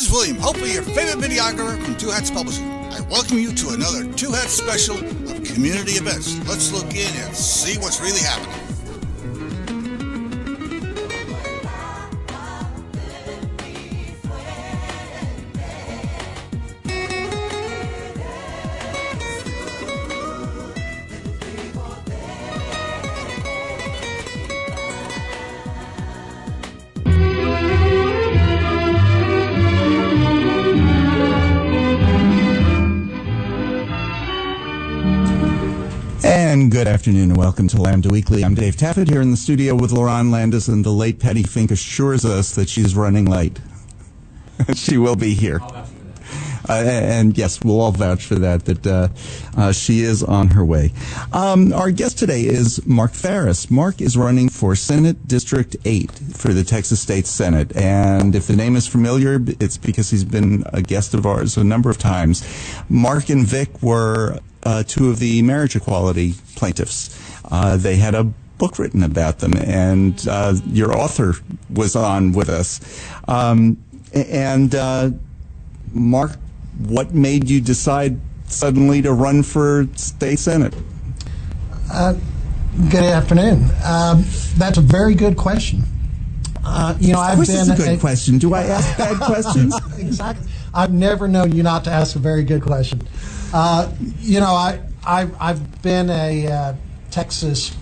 is William, hopefully your favorite videographer from Two Hats Publishing. I welcome you to another Two Hats special of community events. Let's look in and see what's really happening. And good afternoon and welcome to Lambda Weekly. I'm Dave Taffet here in the studio with Lerone Landis, and the late Patti Fink assures us that she's running late. She will be here. And yes, we'll all vouch for that she is on her way. Our guest today is Mark Phariss. Mark is running for Senate District 8 for the Texas State Senate. And if the name is familiar, it's because he's been a guest of ours a number of times. Mark and Vic were two of the marriage equality plaintiffs. They had a book written about them, and your author was on with us. Mark, what made you decide suddenly to run for state senate? Good afternoon. That's a very good question. I've been a good question. Do I ask bad questions? Exactly. I've never known you not to ask a very good question. I've been a Texas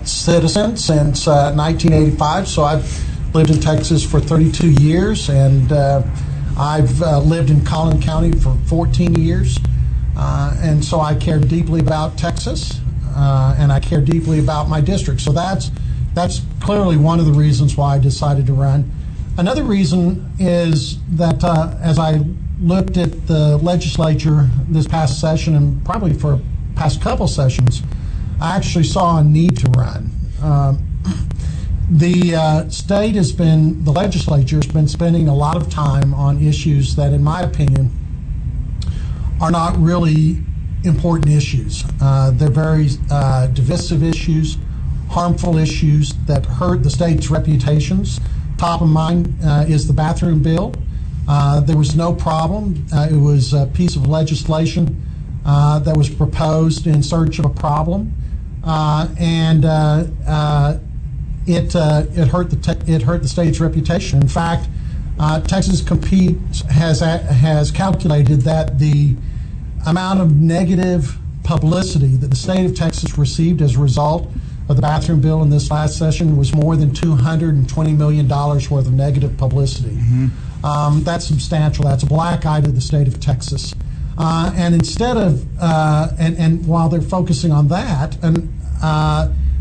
citizen since 1985, so I've lived in Texas for 32 years, and I've lived in Collin County for 14 years, and so I care deeply about Texas, and I care deeply about my district. So that's clearly one of the reasons why I decided to run. Another reason is that as I looked at the legislature this past session, and probably for past couple sessions, I actually saw a need to run. The legislature has been spending a lot of time on issues that, in my opinion, are not really important issues. They're very divisive issues, harmful issues that hurt the state's reputations. Top of mind is the bathroom bill. There was no problem. It was a piece of legislation that was proposed in search of a problem, It hurt the state's reputation. In fact, Texas Compete has calculated that the amount of negative publicity that the state of Texas received as a result of the bathroom bill in this last session was more than $220 million worth of negative publicity. Mm-hmm. That's substantial. That's a black eye to the state of Texas. And instead of and while they're focusing on that,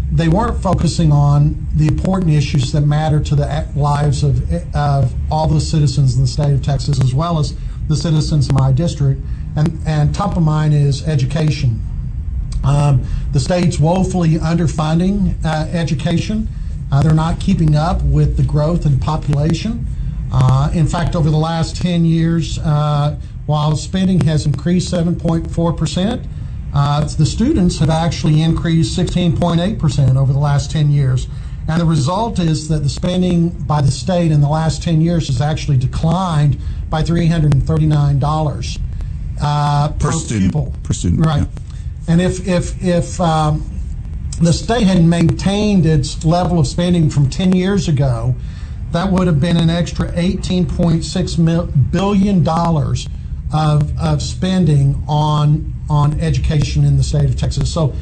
they weren't focusing on the important issues that matter to the lives of all the citizens in the state of Texas, as well as the citizens in my district. And top of mind is education. The state's woefully underfunding education. They're not keeping up with the growth in population. In fact, over the last 10 years, while spending has increased 7.4%, the students have actually increased 16.8% over the last 10 years. And the result is that the spending by the state in the last 10 years has actually declined by $339 per student. Per student, right. Yeah. And if the state had maintained its level of spending from 10 years ago, that would have been an extra $18.6 billion of spending on education in the state of Texas. So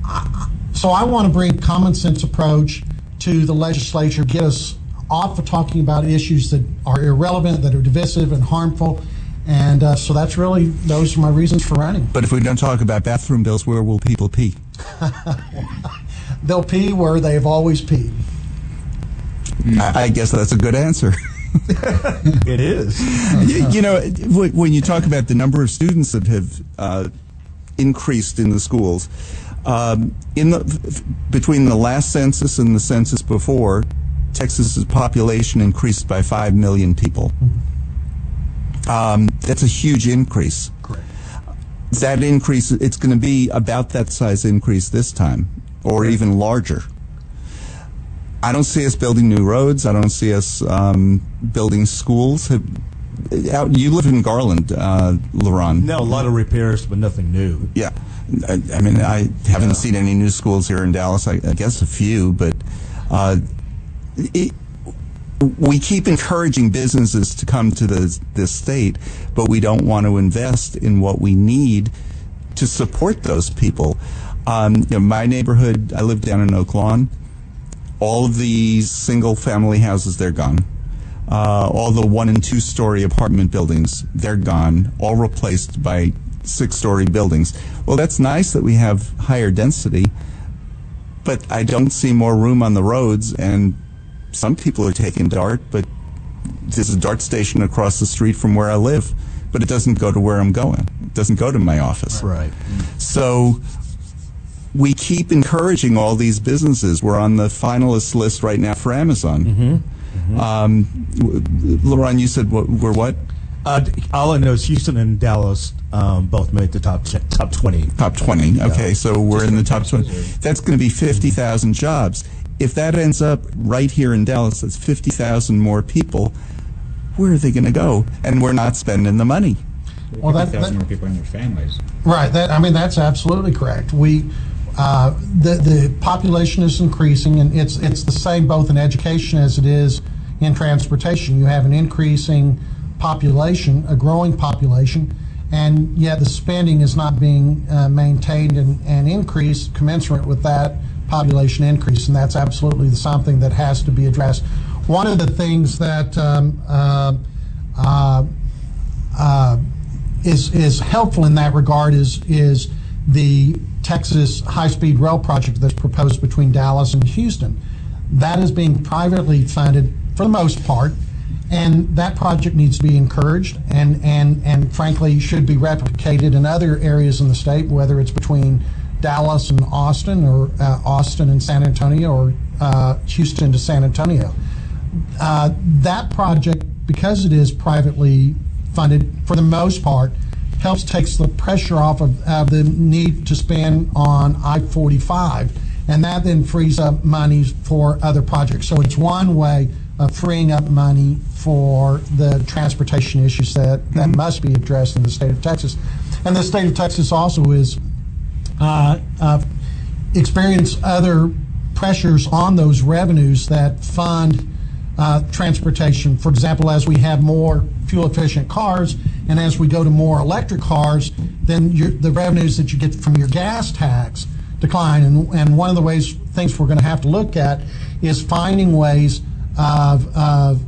I want to bring a common sense approach to the legislature, get us off of talking about issues that are irrelevant, that are divisive and harmful. And so those are my reasons for running. But if we don't talk about bathroom bills, where will people pee? They'll pee where they've always peed. I guess that's a good answer. It is. When you talk about the number of students that have increased in the schools, between the last census and the census before, Texas's population increased by 5 million people. That's a huge increase. Correct. That increase, it's going to be about that size increase this time, or even larger. I don't see us building new roads. I don't see us building schools. You live in Garland, Lerone. No, a lot of repairs, but nothing new. Yeah. I mean, I haven't seen any new schools here in Dallas. I guess a few, but we keep encouraging businesses to come to this state, but we don't want to invest in what we need to support those people. My neighborhood, I live down in Oak Lawn. All of these single-family houses, they're gone. All the 1- and 2-story apartment buildings, they're gone, all replaced by 6-story buildings. Well, that's nice that we have higher density, but I don't see more room on the roads, and some people are taking DART, but there's a DART station across the street from where I live, but it doesn't go to where I'm going. It doesn't go to my office. Right. So we keep encouraging all these businesses. We're on the finalist list right now for Amazon. Lerone, you said we're what? All I know is Houston and Dallas both made the top 20. Top 20. Okay, so we're in the top 20. That's going to be 50,000 jobs. If that ends up right here in Dallas, that's 50,000 more people. Where are they going to go? And we're not spending the money. Well, 50,000 more people and their families. Right. That's absolutely correct. The population is increasing, and it's the same both in education as it is in transportation. You have an increasing population, a growing population, and yet the spending is not being maintained and increased commensurate with that population increase, and that's absolutely something that has to be addressed. One of the things that is helpful in that regard is the Texas high-speed rail project that's proposed between Dallas and Houston. That is being privately funded for the most part, and that project needs to be encouraged and frankly should be replicated in other areas in the state, whether it's between Dallas and Austin, or Austin and San Antonio, or Houston to San Antonio. That project, because it is privately funded for the most part, takes the pressure off of the need to spend on I-45, and that then frees up money for other projects. So it's one way of freeing up money for the transportation issues that must be addressed in the state of Texas. And the state of Texas also is experience other pressures on those revenues that fund transportation. For example, as we have more fuel-efficient cars, and as we go to more electric cars, then the revenues that you get from your gas tax decline. And one of the things we're going to have to look at is finding ways of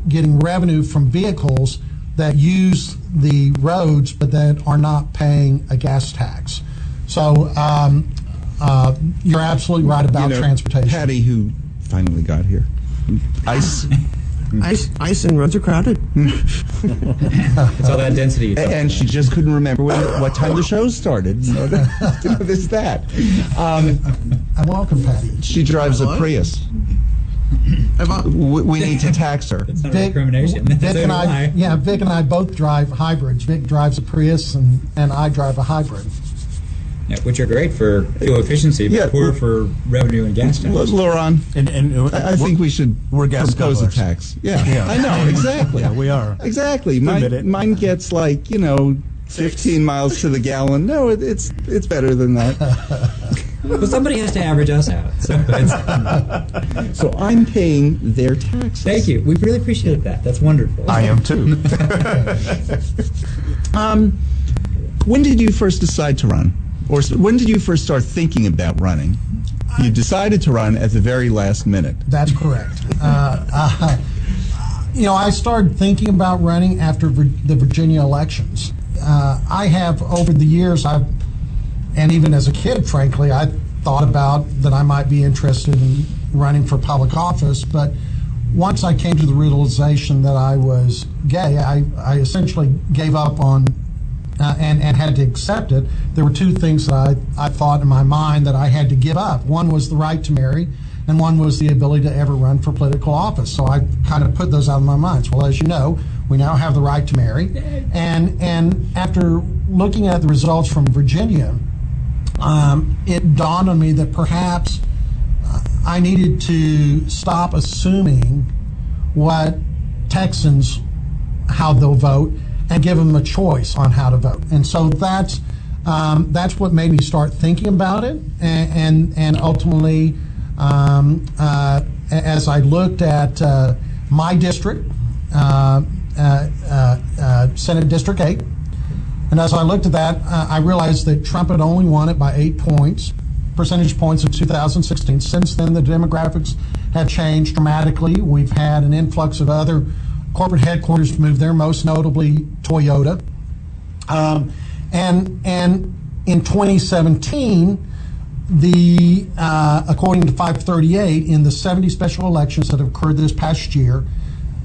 getting revenue from vehicles that use the roads but that are not paying a gas tax. So you're absolutely right about transportation. Patty, who finally got here. Ice and roads are crowded. It's all that density. And she just couldn't remember what time the show started. So there's that. Welcome, Patty. She drives a Prius. We need to tax her. That's not discrimination. Vic and I both drive hybrids. Vic drives a Prius, and I drive a hybrid. Yeah, which are great for fuel efficiency, but poor for revenue and gas tax. Lerone, and I think we should propose a tax. Yeah, I know, exactly. Yeah, we are. Exactly. Mine gets 15 miles to the gallon. No, it's better than that. Well, somebody has to average us out. So I'm paying their taxes. Thank you. We really appreciate that. That's wonderful. I am too. When did you first decide to run? Or when did you first start thinking about running? You decided to run at the very last minute. That's correct. I started thinking about running after the Virginia elections. I have, over the years, and even as a kid, frankly, I thought about that I might be interested in running for public office, but once I came to the realization that I was gay, I essentially gave up on and had to accept it. There were two things that I thought in my mind that I had to give up. One was the right to marry, and one was the ability to ever run for political office. So I kind of put those out of my mind. Well, as you know, we now have the right to marry. And after looking at the results from Virginia, it dawned on me that perhaps I needed to stop assuming what Texans, how they'll vote, and give them a choice on how to vote. And so that's what made me start thinking about it. And ultimately, as I looked at my district, Senate District 8, and as I looked at that, I realized that Trump had only won it by 8 percentage points in 2016. Since then, the demographics have changed dramatically. We've had an influx of other corporate headquarters move there, most notably Toyota. And in 2017, according to 538, in the 70 special elections that have occurred this past year,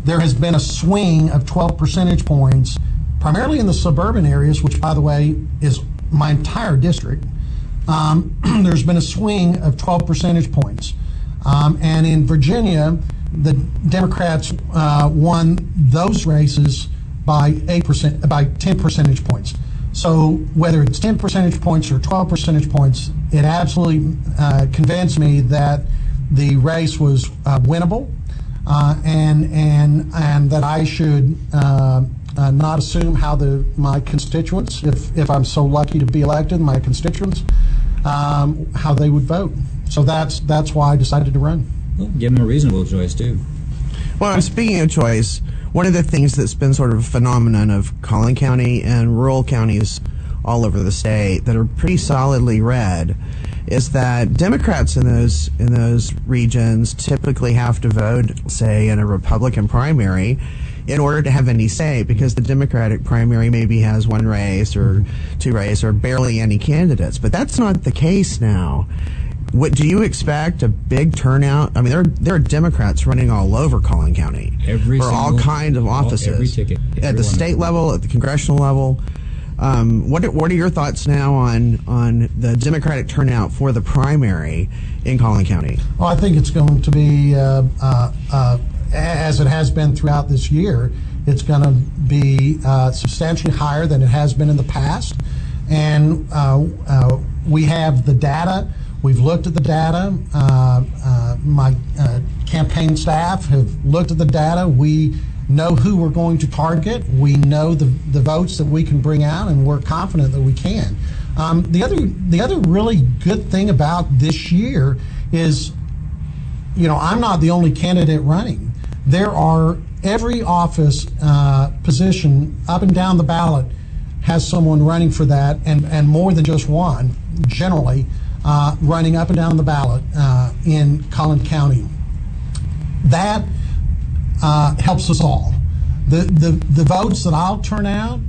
there has been a swing of 12 percentage points, primarily in the suburban areas, which, by the way, is my entire district. There's been a swing of 12 percentage points. And in Virginia, the Democrats won those races by 10 percentage points. So whether it's 10 percentage points or 12 percentage points, it absolutely convinced me that the race was winnable, and that I should not assume how my constituents, if I'm so lucky to be elected, my constituents, how they would vote. So that's why I decided to run. Well, give them a reasonable choice too. Well, speaking of choice, one of the things that's been sort of a phenomenon of Collin County and rural counties all over the state that are pretty solidly red is that Democrats in those regions typically have to vote, say, in a Republican primary in order to have any say, because the Democratic primary maybe has one race or two races or barely any candidates. But that's not the case now. What do you expect? A big turnout? I mean, there are Democrats running all over Collin County for all kinds of offices, every ticket, at the state level, at the congressional level. What are your thoughts now on the Democratic turnout for the primary in Collin County? Well, I think it's going to be, as it has been throughout this year, it's going to be substantially higher than it has been in the past. And we have the data. We've looked at the data. My campaign staff have looked at the data. We know who we're going to target. We know the votes that we can bring out, and we're confident that we can. The other really good thing about this year is, I'm not the only candidate running. There are every office position up and down the ballot has someone running for that, and more than just one, generally, running up and down the ballot in Collin County. That helps us all. The votes that I'll turn out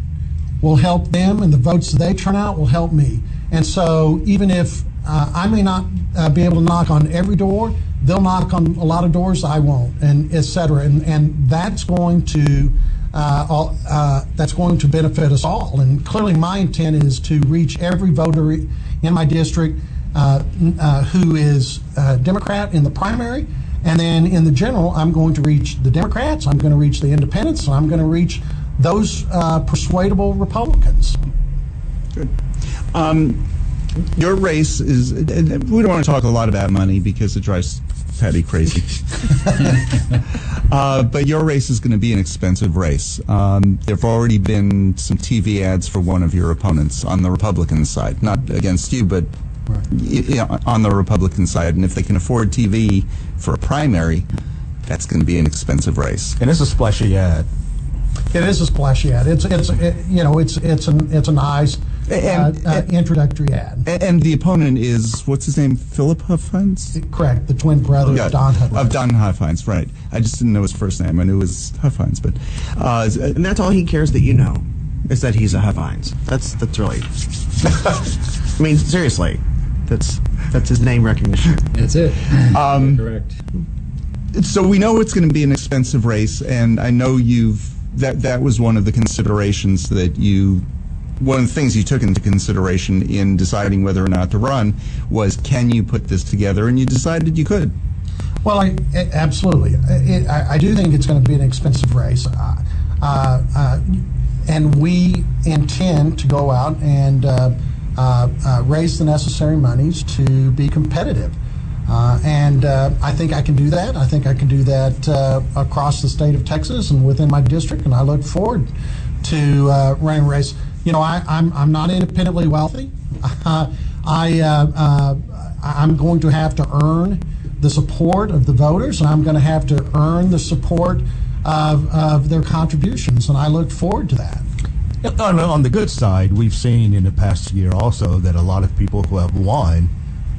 will help them, and the votes that they turn out will help me. And so even if I may not be able to knock on every door, they'll knock on a lot of doors I won't, and et cetera. And that's going to benefit us all. And clearly my intent is to reach every voter in my district who is Democrat in the primary, and then in the general, I'm going to reach the Democrats, I'm going to reach the independents, and I'm going to reach those persuadable Republicans. Good. Your race is, we don't want to talk a lot about money because it drives Patti crazy. But your race is going to be an expensive race. There have already been some TV ads for one of your opponents on the Republican side, not against you, but on the Republican side. And if they can afford TV for a primary, that's going to be an expensive race. And it's a splashy ad. It is a splashy ad. It's a nice introductory ad. And the opponent is, what's his name, Philip Huffines? Correct, the twin brother of Don Huffines. Of Don Huffines, right. I just didn't know his first name. I knew it was Huffines, but and that's all he cares that you know, is that he's a Huffines. That's really. I mean, seriously, that's his name recognition. That's it. Correct. So we know it's going to be an expensive race, and I know that was one of the considerations one of the things you took into consideration in deciding whether or not to run was, can you put this together? And you decided you could. Well, absolutely. I do think it's going to be an expensive race. And we intend to go out and raise the necessary monies to be competitive. And I think I can do that. I think I can do that across the state of Texas and within my district, and I look forward to running a race. You know, I'm not independently wealthy. I'm going to have to earn the support of the voters, and I'm going to have to earn the support of their contributions, and I look forward to that. On the good side, we've seen in the past year also that a lot of people who have won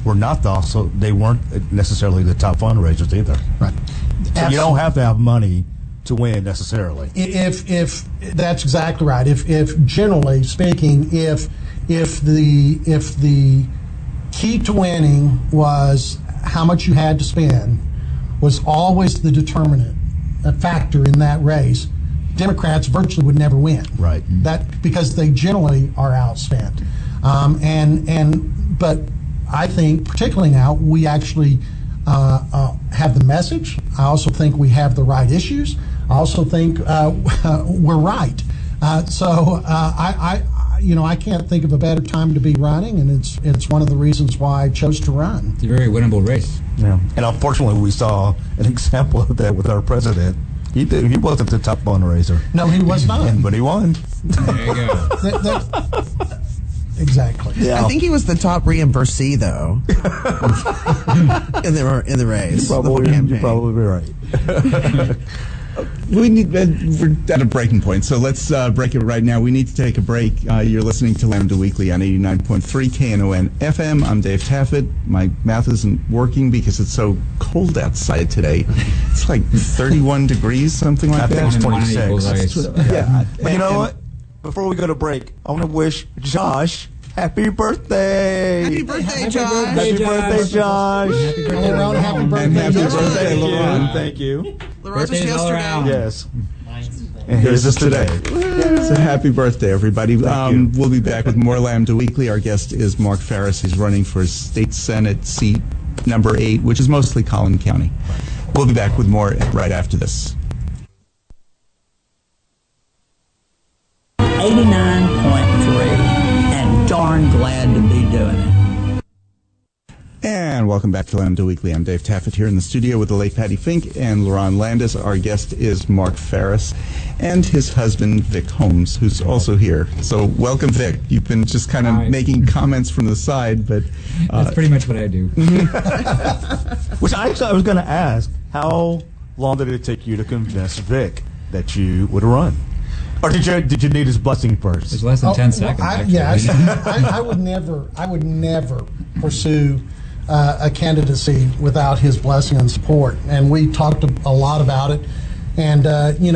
they weren't necessarily the top fundraisers either. Right. So you don't have to have money to win necessarily. If that's exactly right. If generally speaking, if the key to winning was how much you had to spend, was always the determinant, a factor in that race, Democrats virtually would never win. Right. That because they generally are outspent. But I think, particularly now, we actually have the message. I also think we have the right issues. I also think we're right. I can't think of a better time to be running, and it's one of the reasons why I chose to run. It's a very winnable race. Yeah. And unfortunately, we saw an example of that with our president. He wasn't the top fundraiser. No, he was not. But he won. There you go. Exactly. Yeah. I think he was the top reimbursee, though, in the race. You're probably right. We're at a breaking point, so let's break it right now. We need to take a break. You're listening to Lambda Weekly on 89.3 Knon FM. I'm Dave Taffet. My math isn't working because it's so cold outside today. It's like 31 degrees, something like that. I think it's 26. Yeah. But you know what? Before we go to break, I want to wish Josh happy birthday. Happy birthday, Josh. Happy birthday, Josh. Happy birthday, Lerone, happy birthday. And happy Josh. birthday, Lerone. Thank you. Lerone was Birthdays all yesterday. around. Yes. And here's us today. So happy birthday, everybody. you. We'll be back with more Lambda Weekly. Our guest is Mark Phariss. He's running for State Senate seat number 8, which is mostly Collin County. We'll be back with more right after this. 89.3, and darn glad to be doing it. And welcome back to Lambda Weekly. I'm Dave Taffet here in the studio with the late Patti Fink and Lerone Landis. Our guest is Mark Phariss and his husband, Vic Holmes, who's also here. So welcome, Vic. You've been just kind of making comments from the side, but... That's pretty much what I do. Which I was going to ask, how long did it take you to convince Vic that you would run? Or did you need his blessing first? It's less than 10 seconds, actually. I would never pursue a candidacy without his blessing and support. And we talked a lot about it. And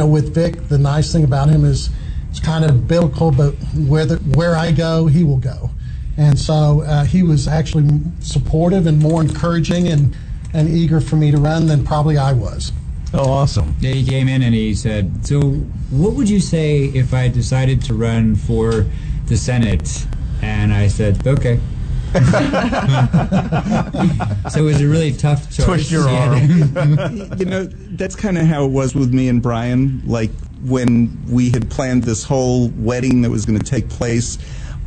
with Vic, the nice thing about him is it's kind of biblical, but where I go, he will go. And so he was actually supportive and more encouraging and eager for me to run than probably I was. Oh, awesome. Yeah, he came in and he said, so what would you say if I decided to run for the Senate? And I said, okay. So it was a really tough choice. Twist your arm. That's kind of how it was with me and Brian. Like when we had planned this whole wedding that was going to take place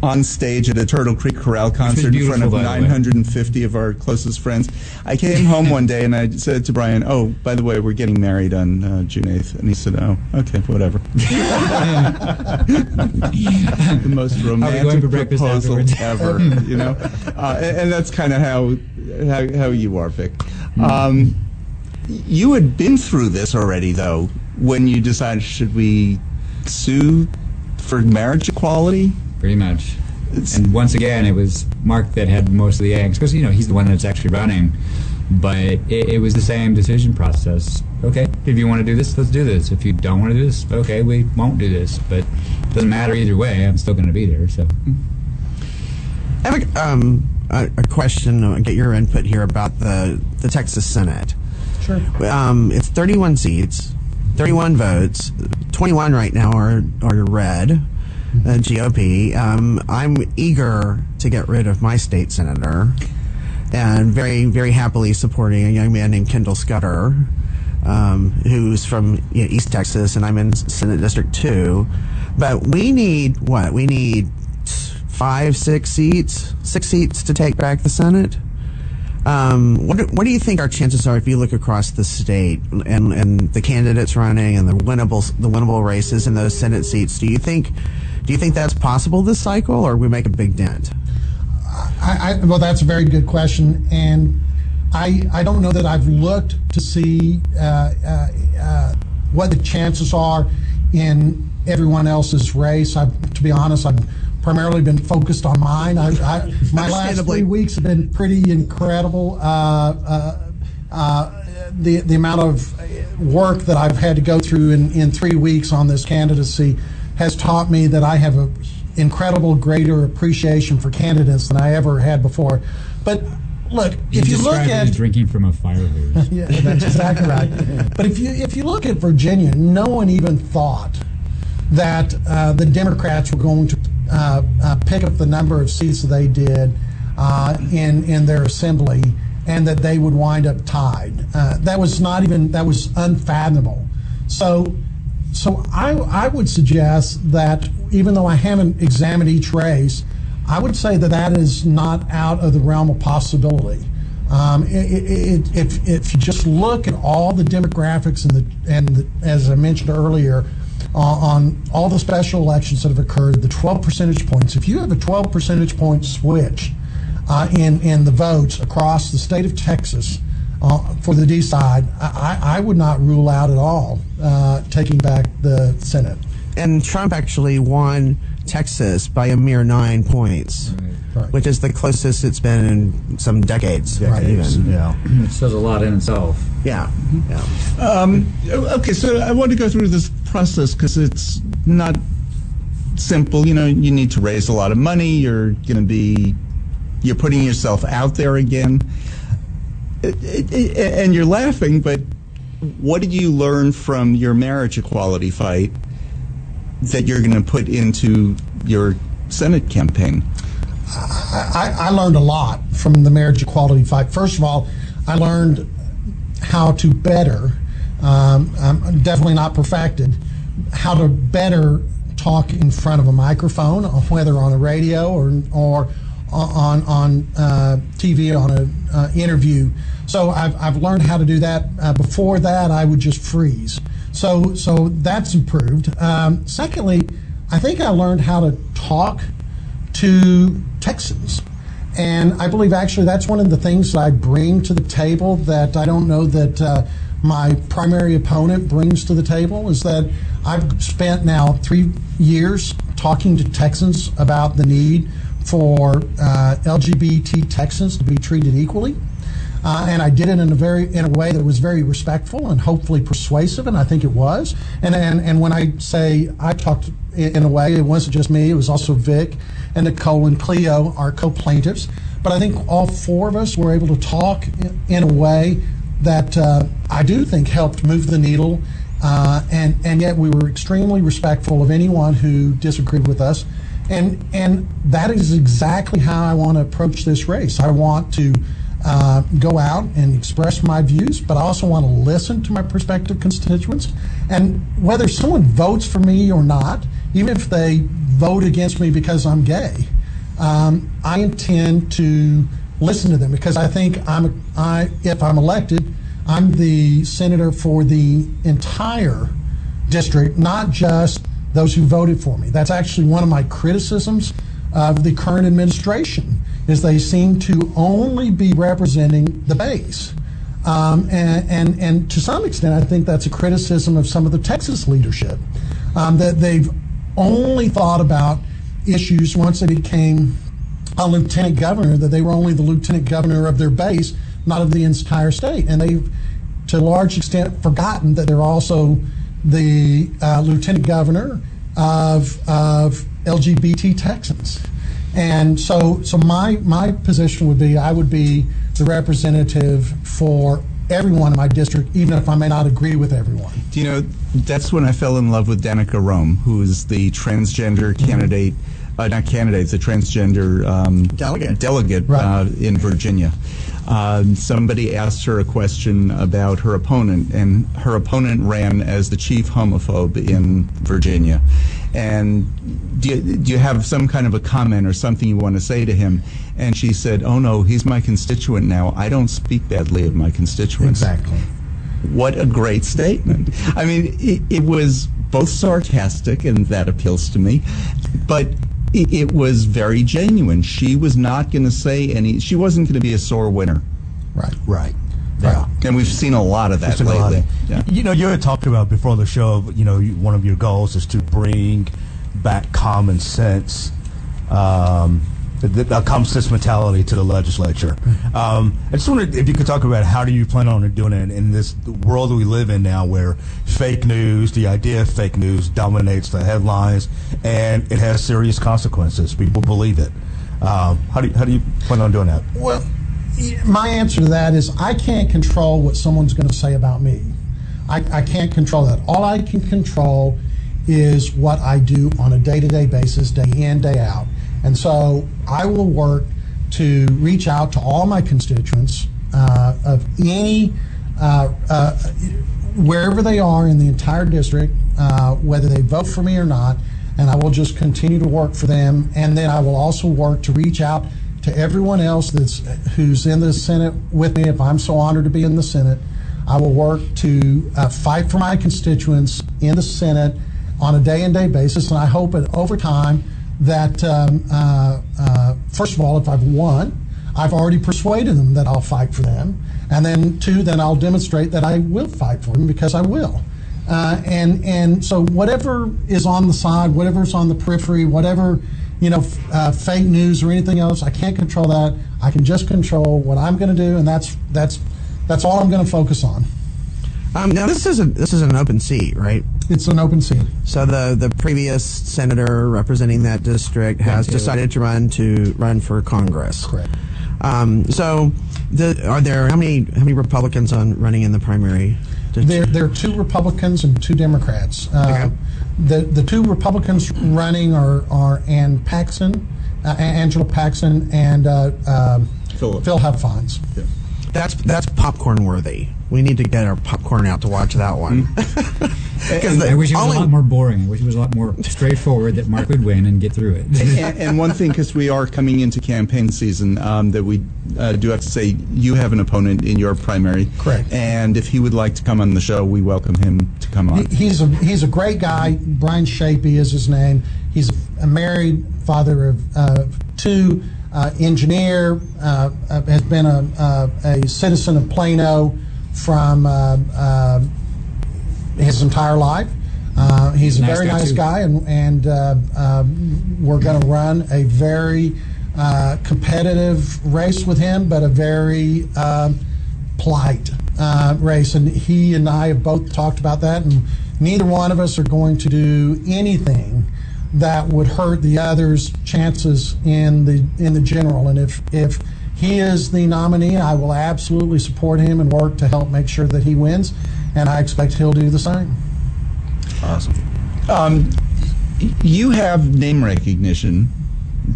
on stage at a Turtle Creek Chorale concert in front of 950 of our closest friends. I came home one day and I said to Brian, oh, by the way, we're getting married on June 8th. And he said, oh, okay, whatever. The most romantic proposal ever, and that's kind of how you are, Vic. You had been through this already, though, when you decided, should we sue for marriage equality? Pretty much. And once again, it was Mark that had most of the angst, because he's the one that's actually running. But it was the same decision process. Okay, if you want to do this, let's do this. If you don't want to do this, okay, we won't do this. But it doesn't matter either way. I'm still going to be there. So, I have a question. I'll get your input here about the Texas Senate. Sure. It's 31 seats, 31 votes. 21 right now are red. GOP. I'm eager to get rid of my state senator, and very, very happily supporting a young man named Kendall Scudder, who's from East Texas, and I'm in Senate District 2. But we need what? We need 6 seats to take back the Senate. What do you think our chances are if you look across the state and the candidates running and the winnable races in those Senate seats? Do you think that's possible this cycle, or we make a big dent? Well, that's a very good question, and I don't know that I've looked to see what the chances are in everyone else's race. To be honest, I've primarily been focused on mine. My last 3 weeks have been pretty incredible. The amount of work that I've had to go through in 3 weeks on this candidacy has taught me that I have an incredible greater appreciation for candidates than I ever had before. But look, if you look at drinking from a fire hose. Yeah, that's exactly right. But if you look at Virginia, no one even thought that the Democrats were going to pick up the number of seats that they did in their assembly, and that they would wind up tied. That was unfathomable. So I would suggest that even though I haven't examined each race, I would say that is not out of the realm of possibility. If you just look at all the demographics and as I mentioned earlier, on all the special elections that have occurred, the 12 percentage points, if you have a 12 percentage point switch in the votes across the state of Texas for the D side, I would not rule out at all taking back the Senate. And Trump actually won Texas by a mere 9 points, Right. which is the closest it's been in some decades. Yeah. It says a lot in itself. Yeah. Okay, so I want to go through this process because it's not simple. You need to raise a lot of money. You're putting yourself out there again. And you're laughing, but what did you learn from your marriage equality fight that you're going to put into your Senate campaign? I learned a lot from the marriage equality fight. First of all, I learned how to better, I'm definitely not perfected, how to better talk in front of a microphone, whether on a radio or on TV, on an interview. So I've learned how to do that. Before that, I would just freeze. So that's improved. Secondly, I think I learned how to talk to Texans. And I believe actually that's one of the things that I bring to the table that I don't know that my primary opponent brings to the table, is that I've spent now 3 years talking to Texans about the need for LGBT Texans to be treated equally. And I did it in a way that was very respectful and hopefully persuasive, and I think it was. And when I say I talked in a way, it wasn't just me, it was also Vic and Nicole and Cleo, our co-plaintiffs. But I think all four of us were able to talk in a way that I do think helped move the needle, and yet we were extremely respectful of anyone who disagreed with us. And that is exactly how I want to approach this race. I want to go out and express my views, but I also want to listen to my prospective constituents. And whether someone votes for me or not, even if they vote against me because I'm gay, I intend to listen to them, because I think if I'm elected, I'm the senator for the entire district, not just those who voted for me. That's actually one of my criticisms of the current administration, is they seem to only be representing the base. And to some extent, I think that's a criticism of some of the Texas leadership, that they've only thought about issues once they became a lieutenant governor, that they were only the lieutenant governor of their base, not of the entire state. And they've, to a large extent, forgotten that they're also the lieutenant governor of LGBT Texans. And so my position would be, I would be the representative for everyone in my district, even if I may not agree with everyone. Do you know, that's when I fell in love with Danica Rome, who is the transgender candidate, not candidate, the transgender delegate Right. In Virginia. Somebody asked her a question about her opponent, and her opponent ran as the chief homophobe in Virginia. and do you have some kind of a comment or something you want to say to him? And she said, oh no, he's my constituent now. I don't speak badly of my constituents. Exactly. What a great statement. I mean, it was both sarcastic, and that appeals to me, but it was very genuine. She was not going to say she wasn't going to be a sore winner. Right. Yeah. And we've seen a lot of that lately. Yeah. You know, you had talked about before the show, you know, one of your goals is to bring back common sense, the common sense mentality to the legislature. I just wondered if you could talk about how do you plan on doing it in this world that we live in now, where fake news, the idea of fake news dominates the headlines, and it has serious consequences. People believe it. How do you plan on doing that? Well, my answer to that is I can't control what someone's going to say about me. I can't control that. All I can control is what I do on a day-to-day basis, day in, day out. And so I will work to reach out to all my constituents of any, wherever they are in the entire district, whether they vote for me or not, and I will just continue to work for them. And then I will also work to reach out to everyone else who's in the Senate with me. If I'm so honored to be in the Senate, I will work to fight for my constituents in the Senate on a day-in-day basis. And I hope that over time that, first of all, if I've won, I've already persuaded them that I'll fight for them. And then two, then I'll demonstrate that I will fight for them, because I will. And so whatever is on the side, whatever's on the periphery, whatever, fake news or anything else, I can't control that. I can just control what I'm going to do, and that's all I'm going to focus on. Now this is an open seat, right? It's an open seat. So the previous senator representing that district has decided to run for Congress. Correct. So are there how many Republicans running in the primary? There are 2 Republicans and 2 Democrats. Okay. The 2 Republicans running are Angela Paxson, and Phil Hubfines. Yeah. That's popcorn worthy. We need to get our popcorn out to watch that one. I wish it was a lot more boring. I wish it was a lot more straightforward, that Mark would win and get through it. and one thing, because we are coming into campaign season, that we do have to say, you have an opponent in your primary. Correct. And if he would like to come on the show, we welcome him to come on. He's a great guy. Brian Shapey is his name. He's a married father of 2, engineer, has been a citizen of Plano from his entire life. He's a very nice guy, and we're going to run a very competitive race with him, but a very polite race. And he and I have both talked about that, and neither one of us are going to do anything that would hurt the other's chances in the general. And if he is the nominee, I will absolutely support him and work to help make sure that he wins, and I expect he'll do the same. Awesome. You have name recognition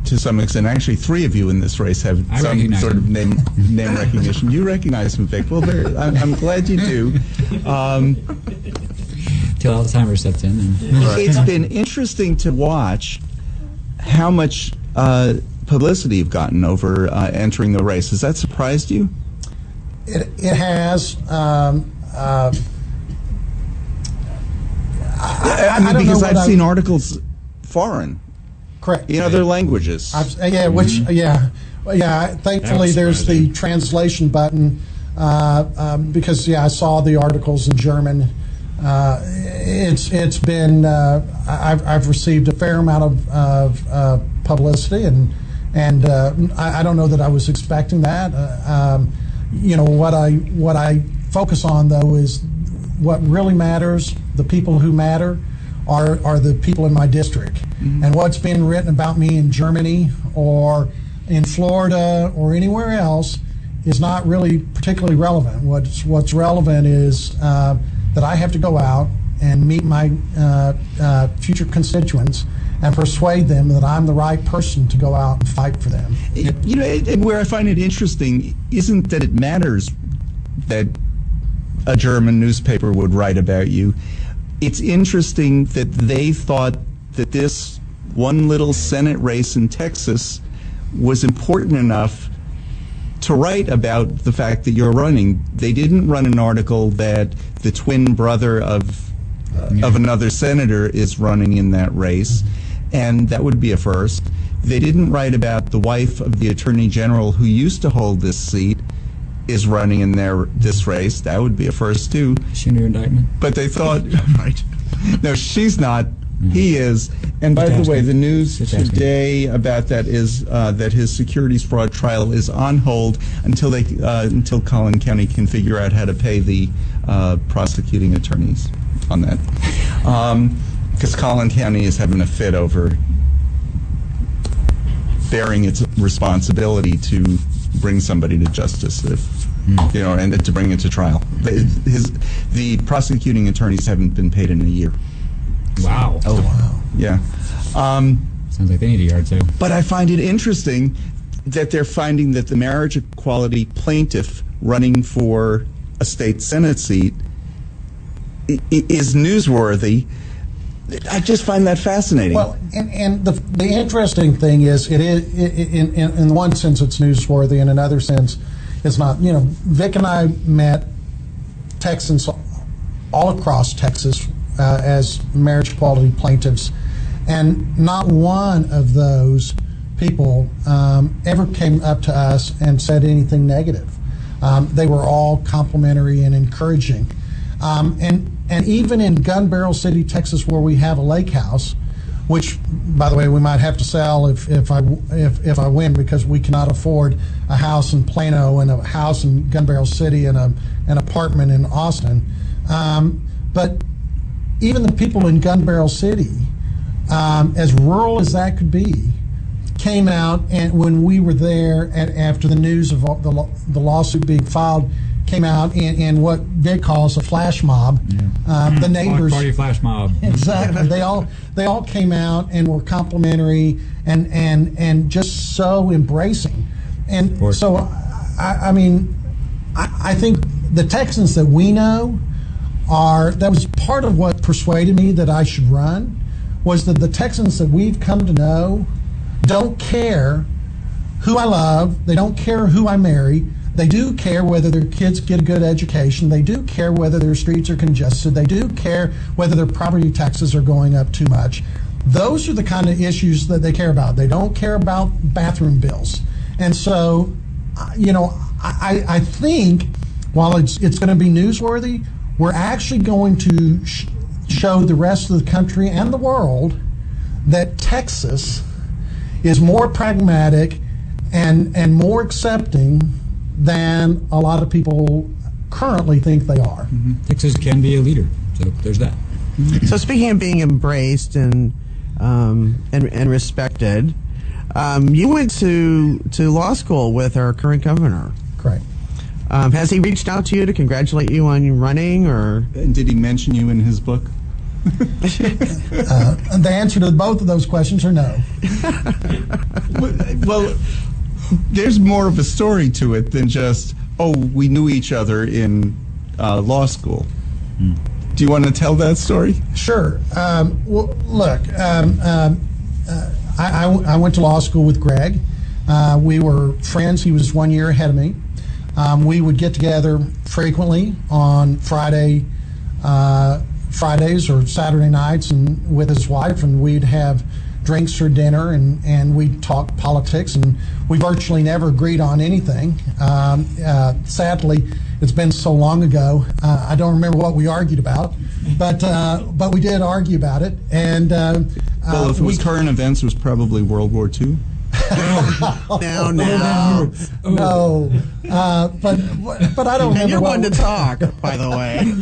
to some extent. Actually, 3 of you in this race have some sort of name recognition. You recognize him, Vic. Well, I'm glad you do. Till Alzheimer's sets in. It's been interesting to watch how much publicity you've gotten over entering the race. Has that surprised you? It has. I mean, because I've seen articles foreign. Correct. In other languages. Thankfully, there's the translation button because I saw the articles in German. It's been I've received a fair amount of publicity, and I don't know that I was expecting that. What I focus on, though, is what really matters. The people who matter are the people in my district. Mm-hmm. And what's been written about me in Germany or in Florida or anywhere else is not really particularly relevant. What's relevant is that I have to go out and meet my future constituents and persuade them that I'm the right person to go out and fight for them. Where I find it interesting isn't that it matters that a German newspaper would write about you. It's interesting that they thought that this one little Senate race in Texas was important enough to write about the fact that you're running. They didn't run an article that the twin brother of another senator is running in that race, and that would be a first. They didn't write about the wife of the Attorney General who used to hold this seat is running in this race. That would be a first too. She under indictment. But they thought, right? No, she's not. He is. And by the way, the news today about that is that his securities fraud trial is on hold until Collin County can figure out how to pay the prosecuting attorneys on that. Because Collin County is having a fit over bearing its responsibility to bring somebody to justice, and to bring it to trial. The prosecuting attorneys haven't been paid in a year. Wow. Oh, wow. Yeah. Sounds like they need a yard sale. But I find it interesting that they're finding that the marriage equality plaintiff running for a state Senate seat is newsworthy. I just find that fascinating. Well, and the interesting thing is, it is in one sense it's newsworthy, in another sense it's not. Vic and I met Texans all across Texas as marriage equality plaintiffs, and not one of those people ever came up to us and said anything negative. They were all complimentary and encouraging. And even in Gun Barrel City, Texas, where we have a lake house, which, by the way, we might have to sell if I win, because we cannot afford a house in Plano and a house in Gun Barrel City and an apartment in Austin. But even the people in Gun Barrel City, as rural as that could be, came out, and when we were there after the news of the lawsuit being filed, came out in what Vic calls a flash mob. Yeah. The neighbors, party flash mob. Exactly. They all came out and were complimentary and just so embracing. And so, I think the Texans that we know that was part of what persuaded me that I should run, was that the Texans that we've come to know don't care who I love. They don't care who I marry. They do care whether their kids get a good education. They do care whether their streets are congested. They do care whether their property taxes are going up too much. Those are the kind of issues that they care about. They don't care about bathroom bills. And so, I think while it's going to be newsworthy, we're actually going to show the rest of the country and the world that Texas is more pragmatic and more accepting than a lot of people currently think they are. Mm-hmm. Texas can be a leader, so there's that. So speaking of being embraced and respected, you went to law school with our current governor. Correct. Has he reached out to you to congratulate you on your running, or and did he mention you in his book? The answer to both of those questions are no. Well, there's more of a story to it than just, we knew each other in law school. Do you want to tell that story? Sure. Well, look, I went to law school with Greg. We were friends. He was 1 year ahead of me. We would get together frequently on Fridays or Saturday nights and with his wife, and we'd have drinks or dinner, and we'd talk politics, and we virtually never agreed on anything. Sadly, it's been so long ago, I don't remember what we argued about, but we did argue about it. And well, if it was current events, it was probably World War II. No. But I don't remember. And you're one to talk, by the way.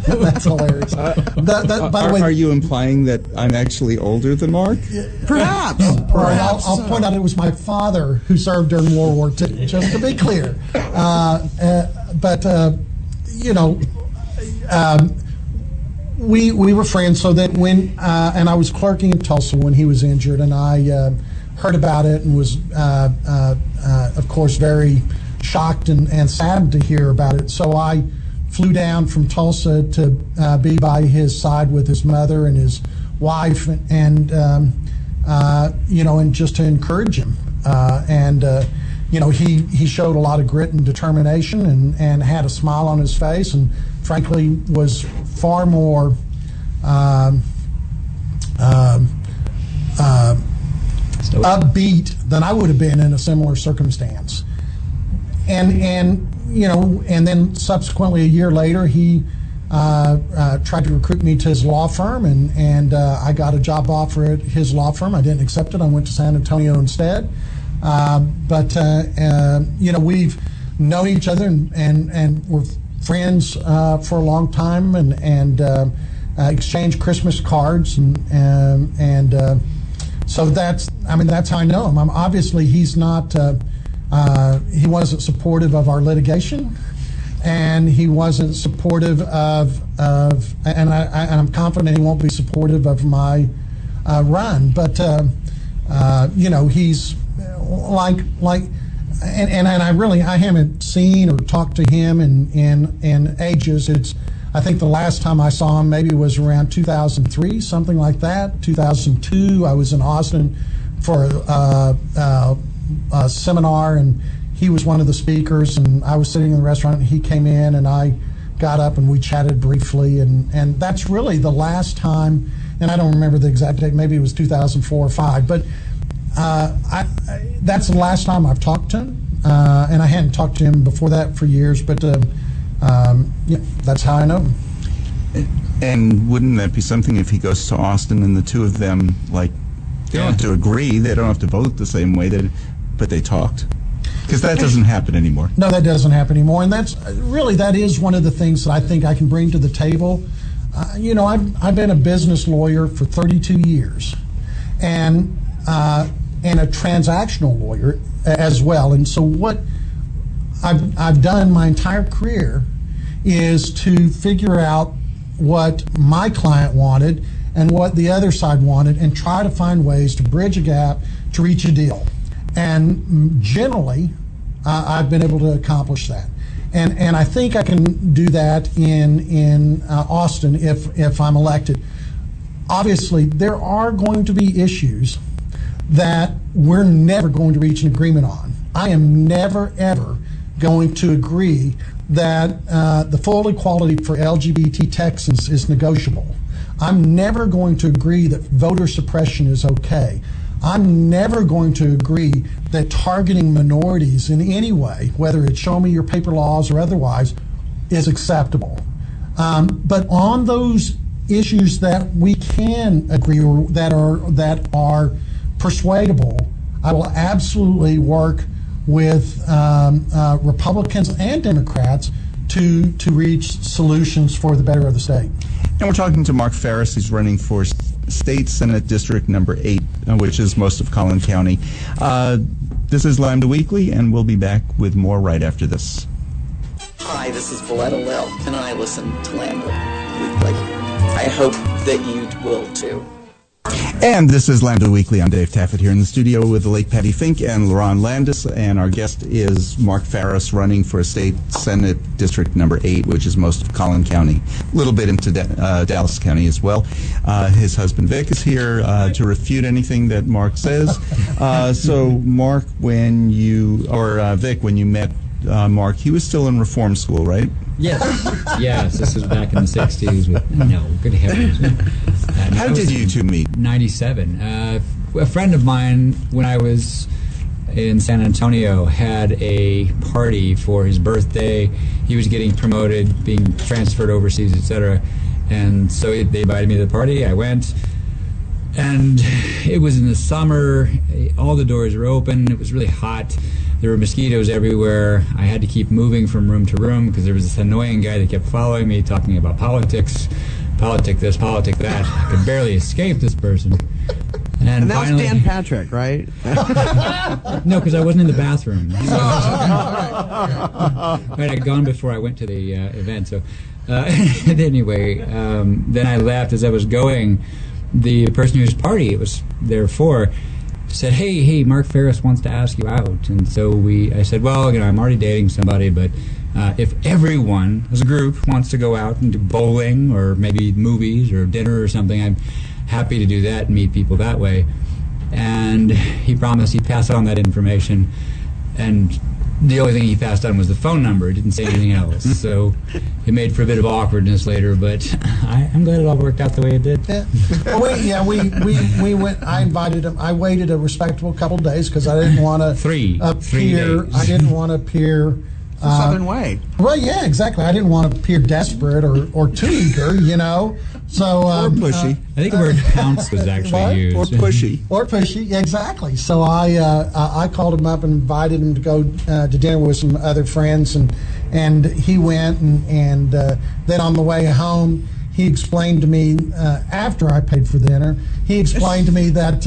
That's hilarious. By the way, are you implying that I'm actually older than Mark? Perhaps. I'll point out it was my father who served during World War II, just to be clear. We were friends, so that when and I was clerking in Tulsa when he was injured, and I heard about it and was, of course, very shocked and saddened to hear about it. So I flew down from Tulsa to be by his side with his mother and his wife, and and just to encourage him. He showed a lot of grit and determination, and had a smile on his face, and frankly was far more upbeat than I would have been in a similar circumstance. And then subsequently a year later, he tried to recruit me to his law firm, and I got a job offer at his law firm. I didn't accept it. I went to San Antonio instead. We've known each other and we're friends for a long time, and exchanged Christmas cards, and so that's how I know him. Obviously he's not. He wasn't supportive of our litigation, and he wasn't supportive of and I'm confident he won't be supportive of my run. But he's I haven't seen or talked to him in ages. I think the last time I saw him maybe was around 2003, something like that. 2002, I was in Austin for a seminar, and he was one of the speakers, and I was sitting in the restaurant, and he came in, and I got up and we chatted briefly, and that's really the last time, and I don't remember the exact date, maybe it was 2004 or 5, but that's the last time I've talked to him, and I hadn't talked to him before that for years, but that's how I know him. And wouldn't that be something if he goes to Austin and the two of them, they don't have to agree, they don't have to vote the same way, but they talked? Because that doesn't happen anymore. No, that doesn't happen anymore, and that is one of the things that I think I can bring to the table. I've been a business lawyer for 32 years, and a transactional lawyer as well. And so what I've done my entire career is to figure out what my client wanted and what the other side wanted, and try to find ways to bridge a gap to reach a deal. And generally, I've been able to accomplish that. And I think I can do that in Austin if I'm elected. Obviously, there are going to be issues that we're never going to reach an agreement on. I am never, ever going to agree that the full equality for LGBT Texans is negotiable. I'm never going to agree that voter suppression is okay. I'm never going to agree that targeting minorities in any way, whether it's show me your paper laws or otherwise, is acceptable. But on those issues that we can agree, or that are persuadable, I will absolutely work with Republicans and Democrats to reach solutions for the better of the state. And we're talking to Mark Phariss. He's running for State Senate District number 8, which is most of Collin County. This is Lambda Weekly, and we'll be back with more right after this. Hi, this is Valletta Lil, and I listen to Lambda Weekly. I hope that you will too. And this is Lambda Weekly. I'm Dave Taffet here in the studio with the late Patti Fink and Lerone Landis, and our guest is Mark Phariss, running for State Senate District number 8, which is most of Collin County, a little bit into Dallas County as well. His husband Vic is here to refute anything that Mark says. So Mark, Vic, when you met Mark, he was still in reform school, right? Yes, this was back in the 60s. No, good heavens. How did you two meet? 97. A friend of mine, when I was in San Antonio, had a party for his birthday. He was getting promoted, being transferred overseas, etc. And so they invited me to the party. I went. And it was in the summer. All the doors were open. It was really hot. There were mosquitoes everywhere. I had to keep moving from room to room because there was this annoying guy that kept following me, talking about politics, politic this, politic that. I could barely escape this person. And that finally, was Dan Patrick, right? No, because I wasn't in the bathroom. Right, I'd gone before I went to the event. So anyway, then I left. As I was going, the person whose party it was there for said, hey, Mark Phariss wants to ask you out. And so I said, well, I'm already dating somebody, but if everyone as a group wants to go out and do bowling or maybe movies or dinner or something, I'm happy to do that and meet people that way. And he promised he'd pass on that information, and the only thing he passed on was the phone number. He didn't say anything else. So it made for a bit of awkwardness later, but I'm glad it all worked out the way it did. Yeah. We went. I invited him. I waited a respectable couple of days because I didn't want to Three days. I didn't want to appear. Southern way. Well, yeah, exactly. I didn't want to appear desperate or too eager, you know. So Or pushy. I think the word pounce was actually What? used. Or pushy. Or pushy, exactly. So I called him up and invited him to go to dinner with some other friends, and he went, and then on the way home, he explained to me, after I paid for dinner, he explained to me that...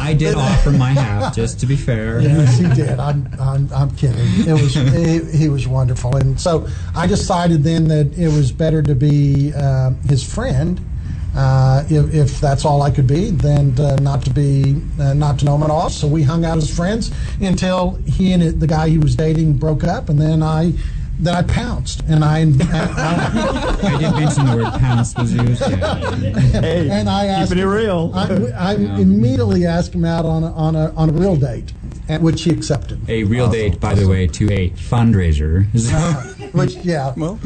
I did offer my half, just to be fair. Yes, he did. I'm kidding. It was he was wonderful, and so I decided then that it was better to be his friend. If that's all I could be, then not to know him at all. So we hung out as friends until he and the guy he was dating broke up, and then I pounced, and I did mention the word pounce was used. Yeah. Hey, and I asked, keeping it real. I immediately asked him out on a real date, which he accepted. A real date, by the way, to a fundraiser. Which, yeah. Well,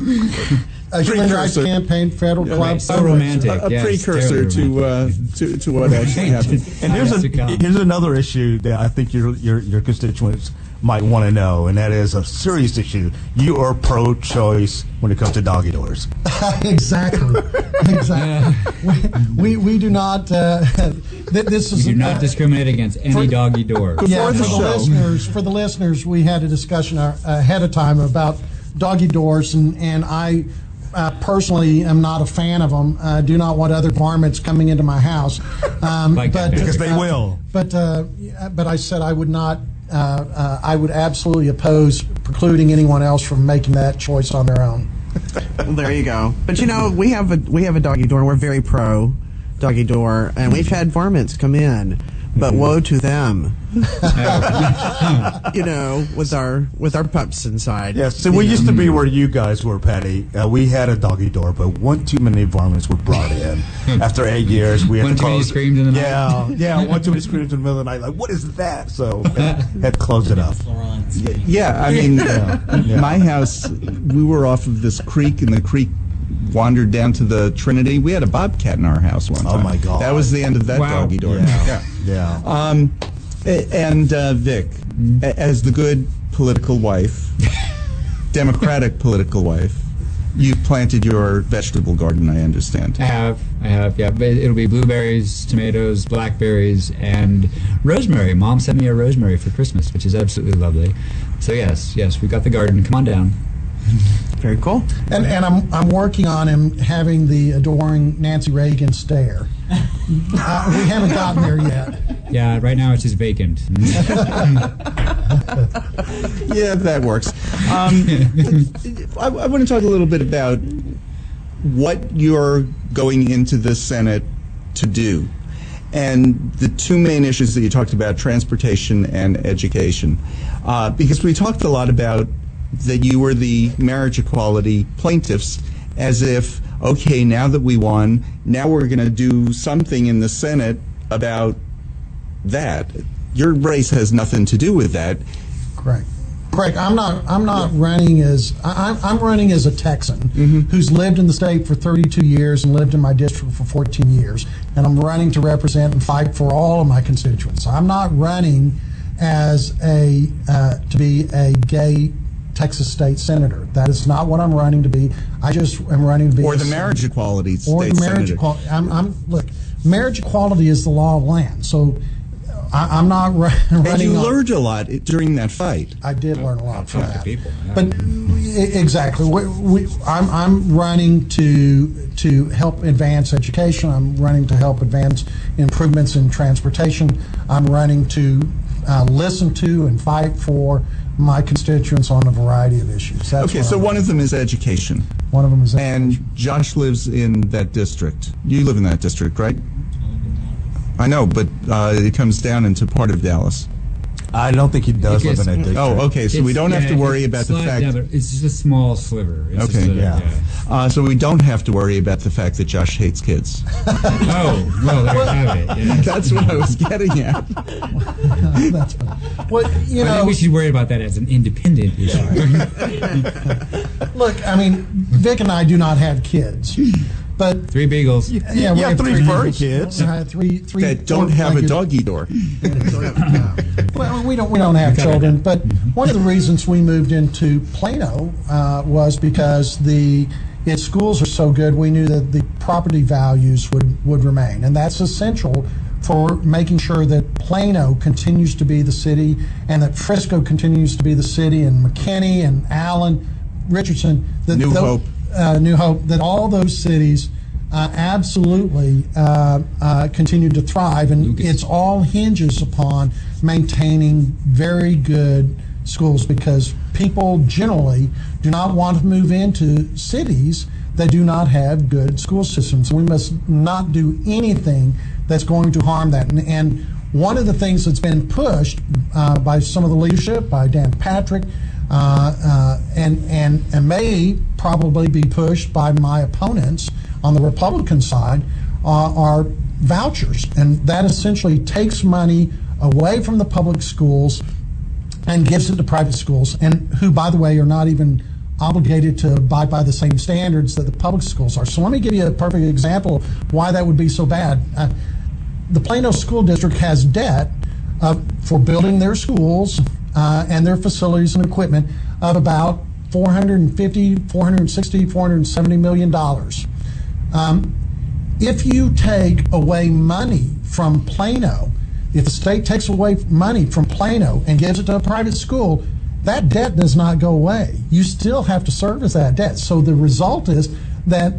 A human rights campaign, federal club. Right, so romantic. a Yes, precursor terribly to what actually happened. And here's another issue that I think your constituents might want to know, and that is a serious issue. You are pro-choice when it comes to doggy doors. Exactly. We do not. This is We do not discriminate against any doggy door. Yeah, Before for the listeners, we had a discussion ahead of time about doggy doors, and I personally am not a fan of them. I do not want other varmints coming into my house. Because they will. But I said I would not. I would absolutely oppose precluding anyone else from making that choice on their own. Well, there you go. But you know, we have a doggy door. We're very pro doggy door, and we've had varmints come in, but woe to them. You know, with our pups inside. Yes, so we used to be where you guys were, Patti. We had a doggy door, but one too many varmints were brought in. After 8 years, we had One to too many close. screams in the night. Yeah, one too many screams in the middle of the night. Like, what is that? So had to close it up. Yeah, I mean, Yeah. my house, we were off of this creek, and the creek wandered down to the Trinity. We had a bobcat in our house one time. Oh, my God. That was the end of that Wow. doggy door. Yeah. And Vic, as the good political wife, Democratic political wife, you've planted your vegetable garden, I understand. I have, yeah. But it'll be blueberries, tomatoes, blackberries, and rosemary. Mom sent me a rosemary for Christmas, which is absolutely lovely. So yes, we got the garden. Come on down. Very cool. And I'm working on him having the adoring Nancy Reagan stare. We haven't gotten there yet. Yeah, right now it's just vacant. Yeah, that works. I want to talk a little bit about what you're going into the Senate to do. And the two main issues that you talked about, transportation and education. Because we talked a lot about that you were the marriage equality plaintiffs, as if, okay, now that we won, now we're going to do something in the Senate about that. Your race has nothing to do with that. Correct. I'm not running as I'm running as a Texan who's lived in the state for 32 years and lived in my district for 14 years, and I'm running to represent and fight for all of my constituents. I'm not running as to be a gay Texas state senator. That is not what I'm running to be. I just am running to be Or the marriage equality state or the marriage senator. equality. Look, marriage equality is the law of land. So I'm not running. And you on, learned a lot during that fight. I did learn a lot from Talk to that. people. Yeah. But exactly, I'm running to help advance education. I'm running to help advance improvements in transportation. I'm running to listen to and fight for my constituents on a variety of issues. That's Okay, what so I'm one doing. of them is education. One of them is And Josh lives in that district. You live in that district, right? I know, but it comes down into part of Dallas. I don't think he does live in that district. Oh, okay. So we don't have to worry about the fact. It's just a small sliver. It's Okay, yeah. So we don't have to worry about the fact that Josh hates kids. Oh, well, there you have it. Yeah. That's what I was getting at. That's funny. Well, you I know, think we should worry about that as an independent issue. look, I mean, Vic and I do not have kids, but 3 beagles. yeah, we have have 3 furry beagles. kids. Three That don't have a doggy door. Well, we don't have children, but one of the reasons we moved into Plano was because its schools are so good. We knew that the property values would remain, and that's essential for making sure that Plano continues to be the city, and that Frisco continues to be the city, and McKinney and Allen, Richardson, New Hope, that all those cities absolutely continue to thrive, and it's all hinges upon maintaining very good schools, because people generally do not want to move into cities that do not have good school systems. We must not do anything that's going to harm that. And one of the things that's been pushed by some of the leadership, by Dan Patrick, and may probably be pushed by my opponents on the Republican side, are vouchers. And that essentially takes money away from the public schools and gives it to private schools, and who, by the way, are not even obligated to abide by the same standards that the public schools are. So let me give you a perfect example of why that would be so bad. The Plano School District has debt for building their schools and their facilities and equipment of about $450, $460, $470 million. If you take away money from Plano, if the state takes away money from Plano and gives it to a private school, that debt does not go away. You still have to service that debt. So the result is that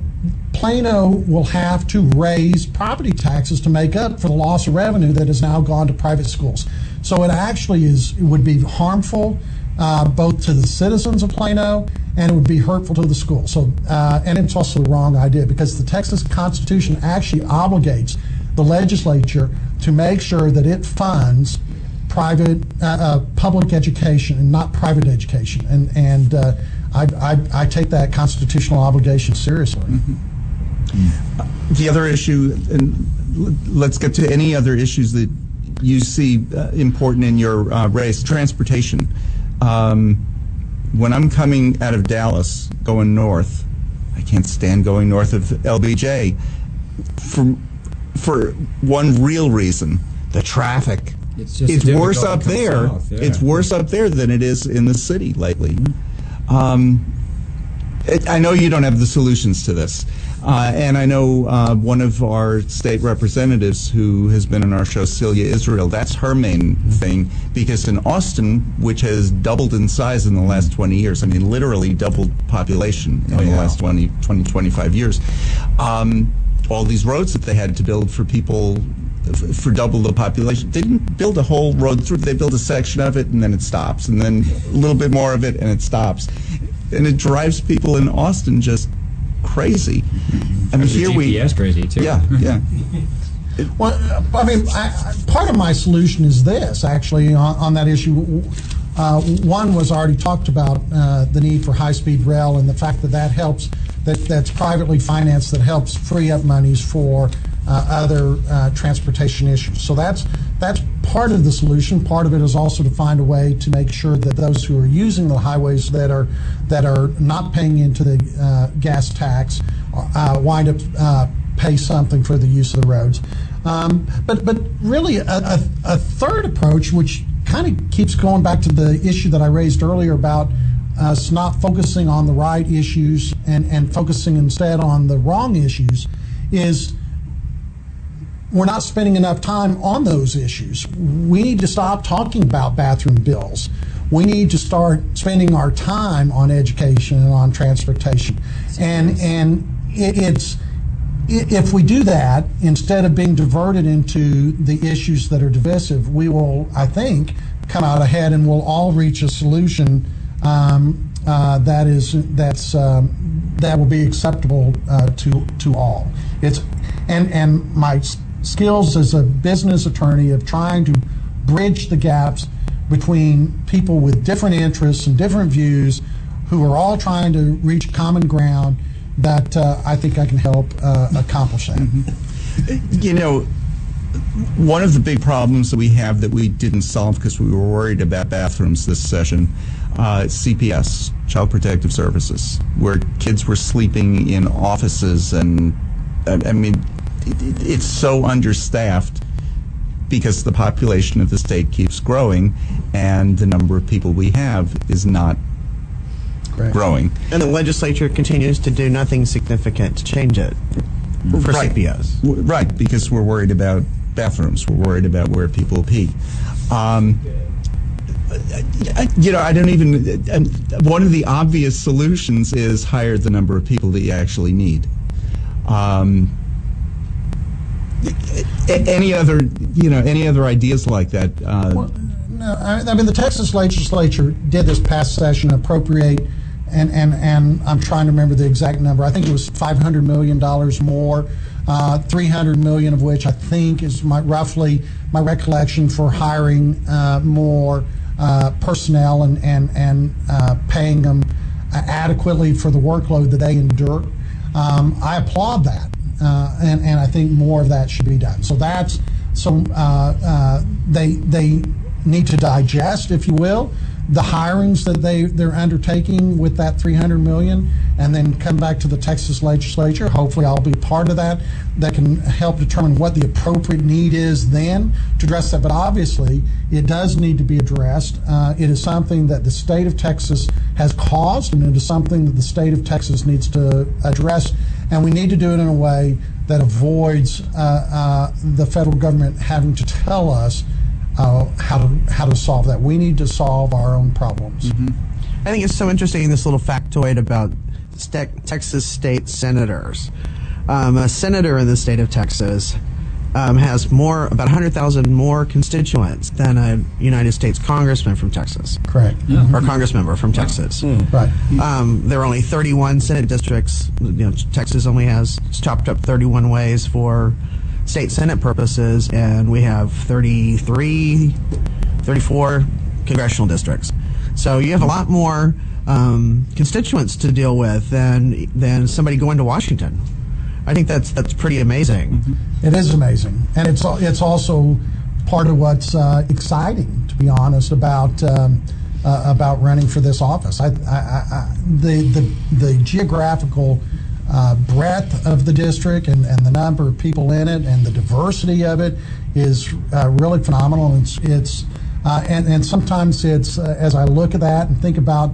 Plano will have to raise property taxes to make up for the loss of revenue that has now gone to private schools. So it actually would be harmful both to the citizens of Plano, and it would be hurtful to the school. So, and it's also the wrong idea, because the Texas Constitution actually obligates the legislature to make sure that it funds private public education and not private education, and I take that constitutional obligation seriously. The other issue, and let's get to any other issues that you see important in your race, transportation. When I'm coming out of Dallas going north, I can't stand going north of LBJ for one real reason: the traffic. It's worse up there. South, yeah. It's worse up there than it is in the city lately. I know you don't have the solutions to this, and I know one of our state representatives who has been on our show, Celia Israel, that's her main thing, because in Austin, which has doubled in size in the last 20 years, I mean literally doubled population in the last 20, 25 years, all these roads that they had to build for people for double the population. They didn't build a whole road through. They build a section of it and then it stops, and then a little bit more of it and it stops, and it drives people in Austin just crazy. I mean, here GPS crazy too. Yeah. Well, I mean, part of my solution is this, actually, on that issue. One was already talked about, the need for high-speed rail, and the fact that helps, that's privately financed, that helps free up monies for other transportation issues. So that's part of the solution. Part of it is also to find a way to make sure that those who are using the highways that are not paying into the gas tax wind up pay something for the use of the roads. But really a third approach, which kind of keeps going back to the issue that I raised earlier about us not focusing on the right issues and focusing instead on the wrong issues, is we're not spending enough time on those issues. We need to stop talking about bathroom bills. We need to start spending our time on education and on transportation. And if we do that, instead of being diverted into the issues that are divisive, we will, I think, come out ahead, and we'll all reach a solution that will be acceptable to all. And my skills as a business attorney of trying to bridge the gaps between people with different interests and different views who are all trying to reach common ground that I think I can help accomplish that. Mm-hmm. You know, one of the big problems that we have that we didn't solve because we were worried about bathrooms this session, CPS, Child Protective Services, where kids were sleeping in offices, and I mean, it's so understaffed because the population of the state keeps growing and the number of people we have is not growing. And the legislature continues to do nothing significant to change it for CPS. Right, because we're worried about bathrooms. We're worried about where people pee. You know, I don't even. One of the obvious solutions is hire the number of people that you actually need. Any other, you know, any other ideas like that? Well, no, I mean the Texas legislature did this past session appropriate, and I'm trying to remember the exact number. I think it was $500 million more, $300 million of which I think is roughly my recollection for hiring more personnel and paying them adequately for the workload that they endure. I applaud that, and I think more of that should be done. So that's they need to digest, if you will, the hirings that they're undertaking with that $300 million, and then come back to the Texas legislature. Hopefully I'll be part of that can help determine what the appropriate need is then to address that. But obviously it does need to be addressed. It is something that the state of Texas has caused, and it is something that the state of Texas needs to address, and we need to do it in a way that avoids the federal government having to tell us how to solve that. We need to solve our own problems. Mm-hmm. I think it's so interesting, this little factoid about Texas state senators. A senator in the state of Texas has about 100,000 more constituents than a United States congressman from Texas. Correct. Yeah. Or congressmember from Texas. Right. There are only 31 Senate districts. You know, Texas only has chopped up 31 ways for state Senate purposes, and we have 34 congressional districts. So you have a lot more constituents to deal with than somebody going to Washington. I think that's pretty amazing. Mm-hmm. It is amazing, and it's also part of what's exciting, to be honest, about running for this office. The geographical breadth of the district and the number of people in it and the diversity of it is really phenomenal. And sometimes it's as I look at that and think about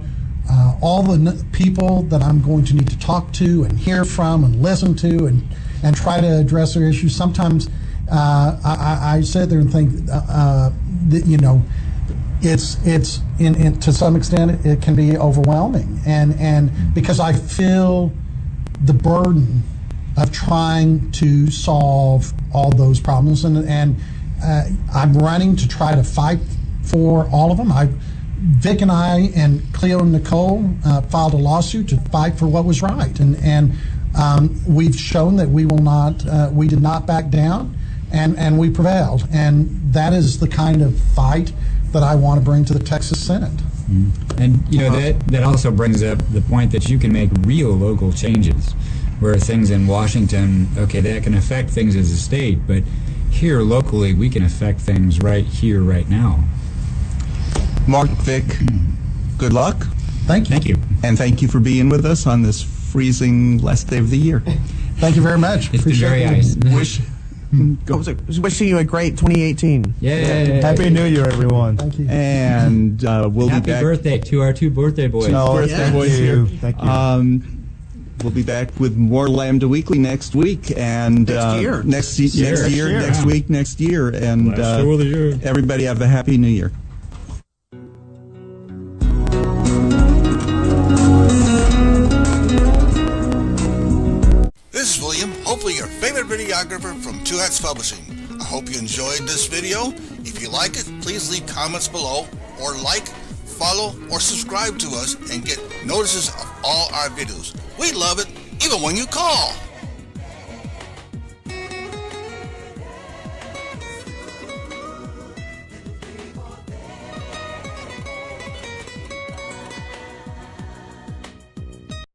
all the people that I'm going to need to talk to and hear from and listen to and try to address their issues. Sometimes I sit there and think that, you know, it's to some extent it can be overwhelming, and because I feel the burden of trying to solve all those problems, and I'm running to try to fight for all of them. Vic and I and Cleo and Nicole filed a lawsuit to fight for what was right, and we've shown that we did not back down, and we prevailed, and that is the kind of fight that I want to bring to the Texas Senate. And you know that also brings up the point that you can make real local changes, where things in Washington, okay, that can affect things as a state, but here locally we can affect things right here, right now. Mark, Vic, good luck. Thank you. Thank you. And thank you for being with us on this freezing last day of the year. Thank you very much. It's been very nice. Wishing you a great 2018. Yay. Happy New Year, everyone. Thank you. And we'll Happy be back. birthday to our two birthday boys. Birthday boys here. Thank you. We'll be back with more Lambda Weekly next week and next week, next year, and everybody have a happy New Year. This is William, hopefully your favorite videographer from Two Hats Publishing. I hope you enjoyed this video. If you like it, please leave comments below, or like, follow, or subscribe to us and get notices of all our videos. We love it, even when you call.